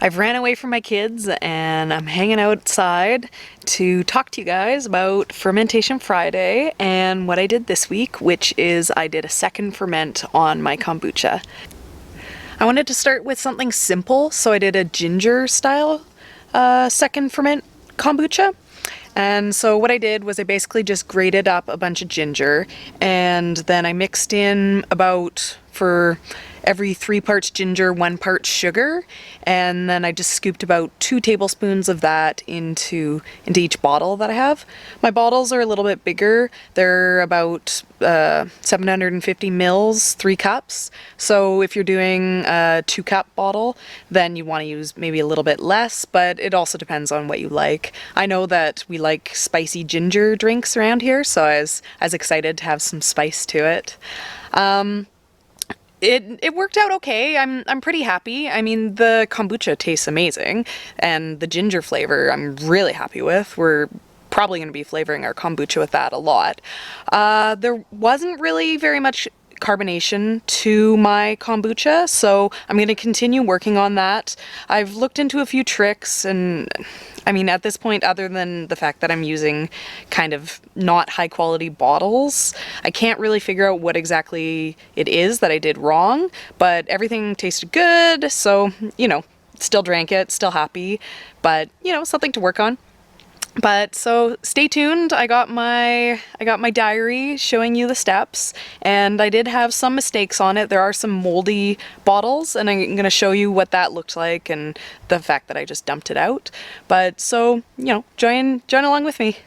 I've ran away from my kids and I'm hanging outside to talk to you guys about Fermentation Friday and what I did this week, which is I did a second ferment on my kombucha. I wanted to start with something simple, so I did a ginger style second ferment kombucha. And so what I did was I basically just grated up a bunch of ginger, and then I mixed in about, for every 3 parts ginger, 1 part sugar, and then I just scooped about 2 tablespoons of that into each bottle that I have. My bottles are a little bit bigger. They're about 750 mils, 3 cups. So if you're doing a 2-cup bottle, then you want to use maybe a little bit less, but it also depends on what you like. I know that we like spicy ginger drinks around here, so I was excited to have some spice to it. It worked out okay. I'm pretty happy. I mean, the kombucha tastes amazing, and the ginger flavor I'm really happy with. We're probably going to be flavoring our kombucha with that a lot. There wasn't really very much carbonation to my kombucha, so I'm going to continue working on that. I've looked into a few tricks, and I mean, at this point, other than the fact that I'm using kind of not high quality bottles, I can't really figure out what exactly it is that I did wrong, but everything tasted good, so, you know, still drank it, still happy, but, you know, something to work on. But so stay tuned. I got my diary showing you the steps, and I did have some mistakes on it. There are some moldy bottles, and I'm going to show you what that looked like and the fact that I just dumped it out. But so, you know, join along with me.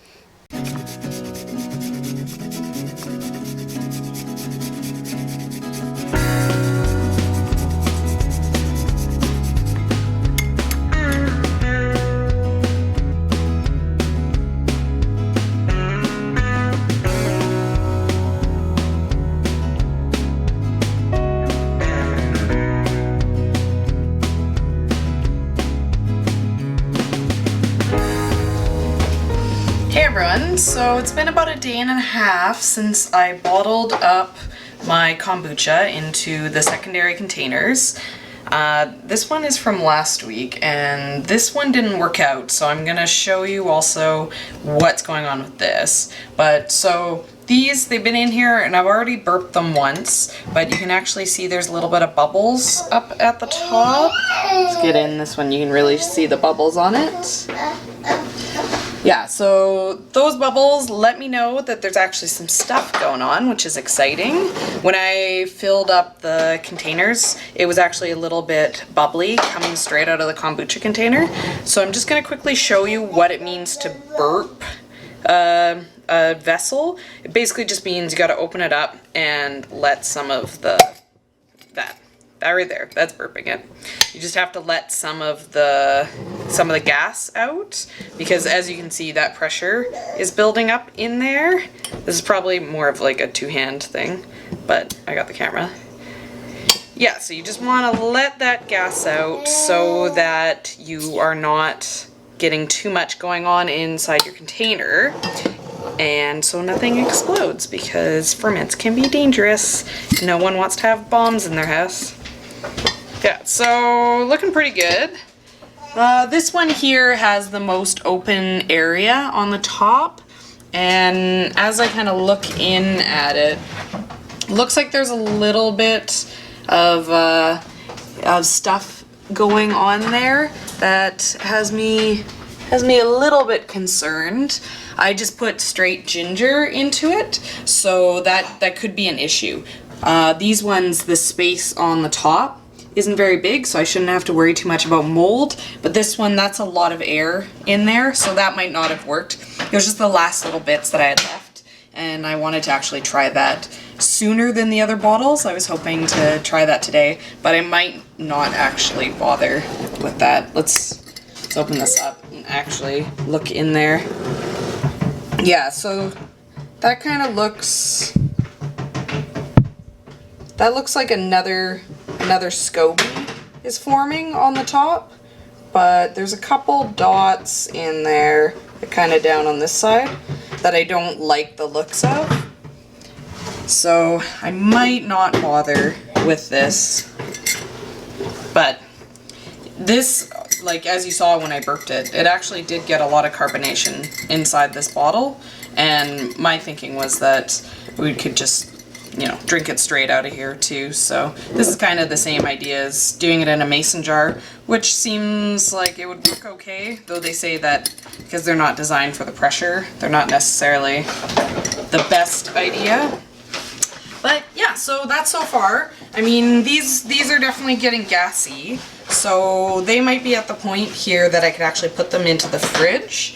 Hey everyone, so it's been about a day and a half since I bottled up my kombucha into the secondary containers. This one is from last week, and this one didn't work out, so I'm gonna show you also what's going on with this. But so they've been in here, and I've already burped them once, but you can actually see there's a little bit of bubbles up at the top. Let's get in this one, you can really see the bubbles on it. Yeah, so those bubbles let me know that there's actually some stuff going on, which is exciting. When I filled up the containers, it was actually a little bit bubbly coming straight out of the kombucha container. So I'm just going to quickly show you what it means to burp a vessel. It basically just means you got to open it up and let some of that right there, that's burping it. You just have to let some of the gas out, because as you can see, that pressure is building up in there. This is probably more of like a 2-hand thing, but I got the camera. Yeah, so you just want to let that gas out so that you are not getting too much going on inside your container, and so nothing explodes, because ferments can be dangerous. No one wants to have bombs in their house. Yeah, so looking pretty good. This one here has the most open area on the top, and as I kind of look in at it, looks like there's a little bit of stuff going on there that has me a little bit concerned. I just put straight ginger into it, so that could be an issue. These ones, the space on the top isn't very big, so I shouldn't have to worry too much about mold, but this one, that's a lot of air in there, so that might not have worked. It was just the last little bits that I had left, and I wanted to actually try that sooner than the other bottles. I was hoping to try that today, but I might not actually bother with that. Let's open this up and actually look in there. Yeah, so that kind of looks... That looks like another SCOBY is forming on the top, but there's a couple dots in there, kind of down on this side, that I don't like the looks of. So I might not bother with this, but this like as you saw when I burped it, it actually did get a lot of carbonation inside this bottle, and my thinking was that we could just, you know, drink it straight out of here too. So this is kind of the same idea as doing it in a mason jar, which seems like it would work okay, though they say that because they're not designed for the pressure, they're not necessarily the best idea. But yeah, so that's so far. I mean, these are definitely getting gassy, so they might be at the point here that I could actually put them into the fridge,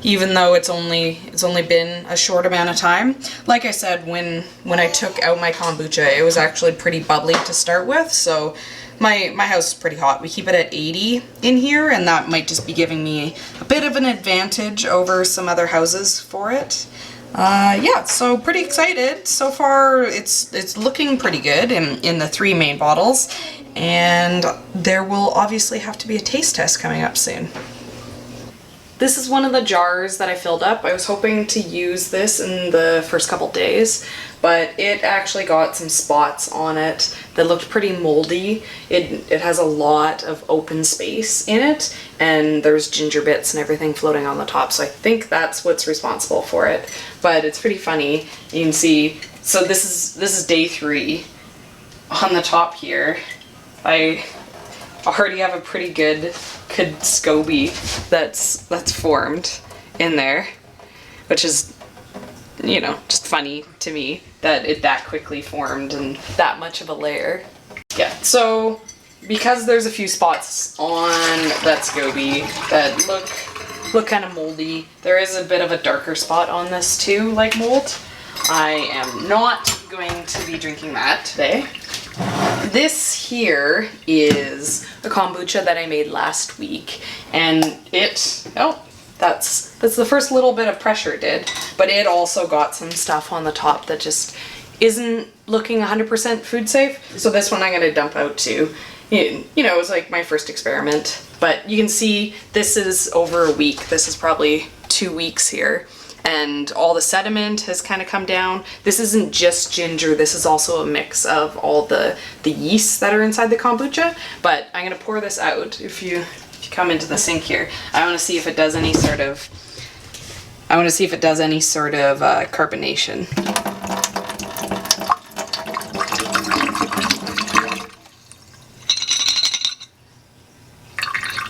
even though it's only been a short amount of time. Like I said, when I took out my kombucha, it was actually pretty bubbly to start with, so my house is pretty hot. We keep it at 80 in here, and that might just be giving me a bit of an advantage over some other houses for it. Yeah, so pretty excited. So far it's looking pretty good in the 3 main bottles, and there will obviously have to be a taste test coming up soon. This is one of the jars that I filled up. I was hoping to use this in the first couple days, but it actually got some spots on it that looked pretty moldy. It has a lot of open space in it, and there's ginger bits and everything floating on the top, so I think that's what's responsible for it. But it's pretty funny. You can see, so this is day 3. On the top here, I already have a pretty good SCOBY that's formed in there, which is, you know, just funny to me that it that quickly formed and that much of a layer. Yeah, so because there's a few spots on that SCOBY that look kind of moldy, there is a bit of a darker spot on this too, like mold. I am not going to be drinking that today. This here is a kombucha that I made last week, and that's the first little bit of pressure it did, but it also got some stuff on the top that just isn't looking 100% food safe. So this one I'm going to dump out too. You know, it was like my first experiment, but you can see this is over a week. This is probably 2 weeks here. And all the sediment has kind of come down. This isn't just ginger, this is also a mix of all the yeasts that are inside the kombucha. But I'm gonna pour this out. If you come into the sink here, I wanna see if it does any sort of, carbonation.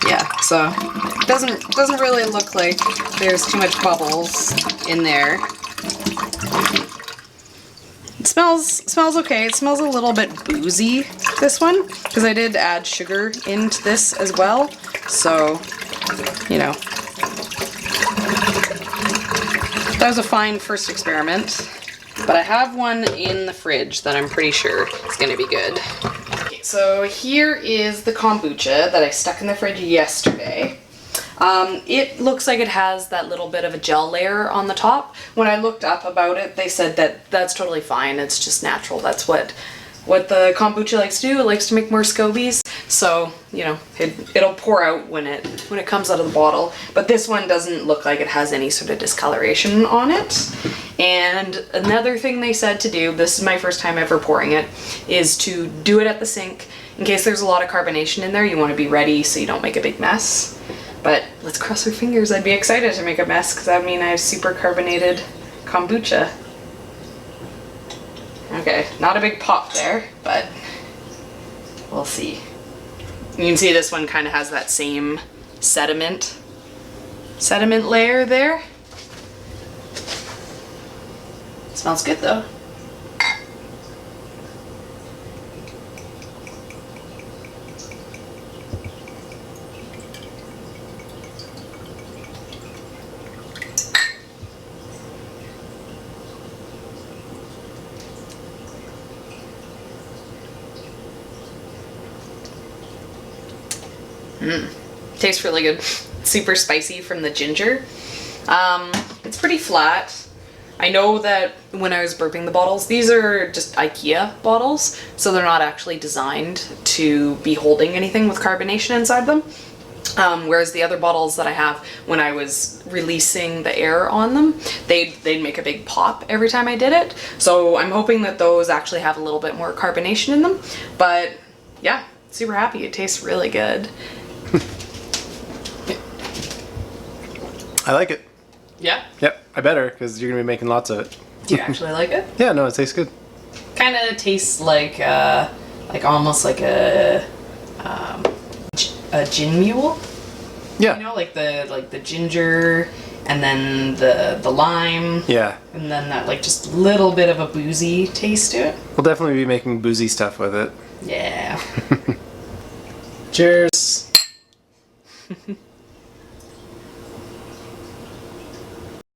Yeah, so it doesn't really look like there's too much bubbles in there. It smells okay. It smells a little bit boozy, this one, because I did add sugar into this as well. So, you know, that was a fine first experiment. But I have one in the fridge that I'm pretty sure is going to be good. Okay, so here is the kombucha that I stuck in the fridge yesterday. It looks like it has that little bit of a gel layer on the top. When I looked up about it, they said that that's totally fine. It's just natural. That's what the kombucha likes to do. It likes to make more scobies. So, you know, it'll pour out when it comes out of the bottle. But this one doesn't look like it has any sort of discoloration on it. And another thing they said to do, this is my first time ever pouring it, is to do it at the sink. In case there's a lot of carbonation in there, you want to be ready so you don't make a big mess. But let's cross our fingers. I'd be excited to make a mess because that would mean I have super carbonated kombucha. Okay, not a big pop there, but we'll see. You can see this one kind of has that same sediment layer there. Smells good though. Tastes really good. Super spicy from the ginger. It's pretty flat. I know that when I was burping the bottles, these are just IKEA bottles, so they're not actually designed to be holding anything with carbonation inside them. Whereas the other bottles that I have, when I was releasing the air on them, they'd make a big pop every time I did it. So I'm hoping that those actually have a little bit more carbonation in them. But yeah, super happy. It tastes really good. I like it. Yeah? Yep, I better, because you're going to be making lots of it. Do you actually like it? Yeah, no, it tastes good. Kind of tastes like almost like a gin mule. Yeah. You know, like the ginger and then the lime. Yeah. And then that like just little bit of a boozy taste to it. We'll definitely be making boozy stuff with it. Yeah. Cheers.